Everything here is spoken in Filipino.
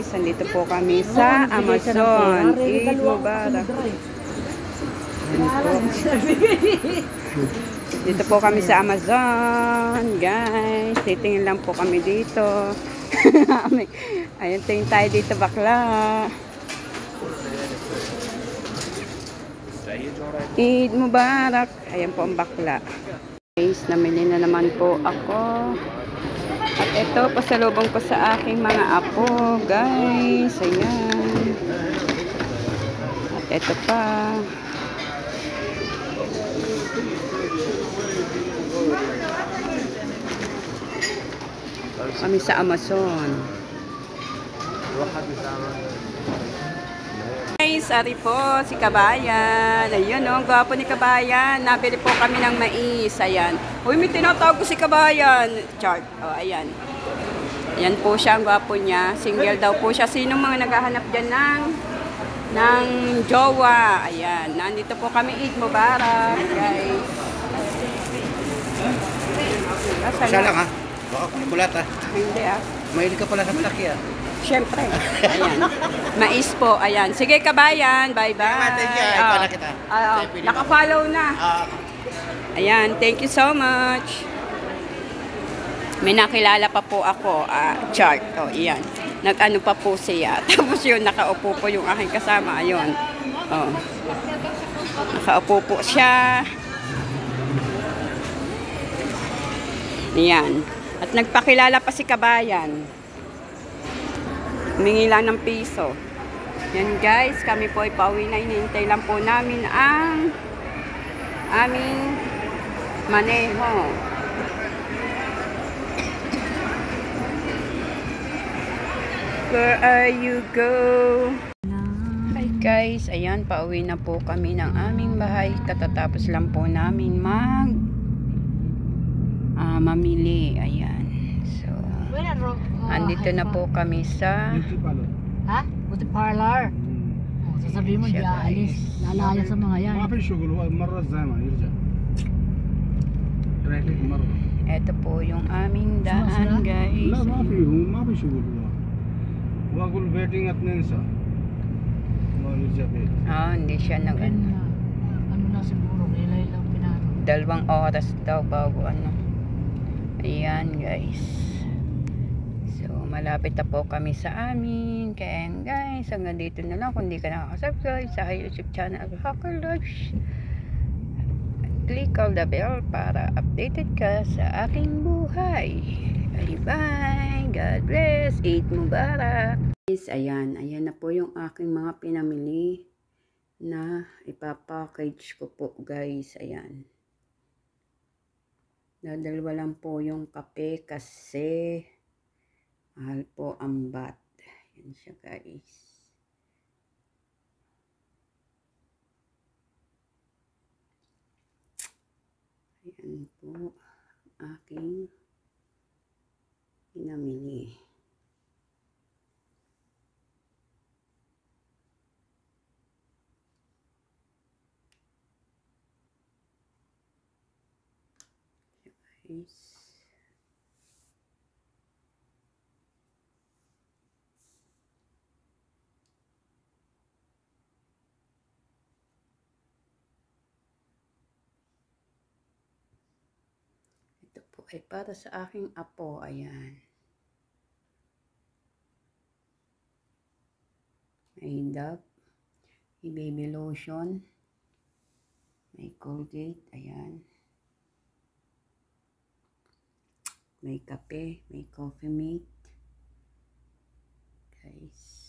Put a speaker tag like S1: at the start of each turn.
S1: Nandito po kami sa Amazon. Eid Mubarak. Dito po kami sa Amazon, guys. Titingin lang po kami dito. Ayun, tingin tayo dito bakla. Eid Mubarak. Ayan po ang bakla. Guys, namili na naman po ako. At ito, pasalubong ko sa aking mga apo, guys. Ayan. At ito pa. Kami sa Amazon. Guys, ari po, si Kabayan. Ayun, oh, gwapo ni Kabayan. Nabili po kami ng mais. Ayan. Uy, may tinatawag ko si Kabayan. Chart. Oh, ayan. Ayan po siya, ang gwapo niya. Single daw po siya. Sino mga naghahanap dyan ng jowa? Ayan. Nandito po kami. Eid Mubarak, guys.
S2: Siya lang ha. Baka kulat ha.
S1: Hindi ah.
S2: Mahilig ka pala sa malaki ha.
S1: Siyempre. Ayan. Mais po. Ayan. Sige, Kabayan. Bye-bye. Naka-follow na. Ayan. Thank you so much. May nakilala pa po ako. Chart. O, ayan. Nag-ano pa po siya. Tapos yun, nakaupo po yung aking kasama. Ayun. O. Nakaupo po siya. Ayan. At nagpakilala pa si Kabayan. Humingi lang ng piso. Yan guys, kami po ay pauwi na. Hinihintay lang po namin ang aming maneho. Where are you go? Hi guys, ayan, pauwi na po kami ng aming bahay. Katatapos lang po namin mamili. Ayan. So, andito na po kami sa
S3: beauty parlor. Sasabihin mo, di aalis. Lalaya sa mga yan.
S1: Ito po yung aming daan, guys. Hindi siya
S3: Ano na siguro, ilay lang pinano.
S1: 2 oras daw bago ano. Ayan, guys. So, malapit na po kami sa amin. Kaya guys, hanggang dito na lang. Kung di ka nakaka-subscribe sa YouTube channel Hacker Lives, click on the bell para updated ka sa aking buhay. Bye-bye. God bless. Eid Mubarak. Guys, ayan. Ayan na po yung aking mga pinamili na ipapackage ko po, guys. Ayan. Dadalwa lang po yung kape kasi mahal po ang bat. Yan siya, guys. Ayan po aking pinamili. Guys. Ito po ay para sa aking apo. Ayan. May Dove, may baby lotion, may Colgate. Ayan. May kape, may coffee mate. Guys.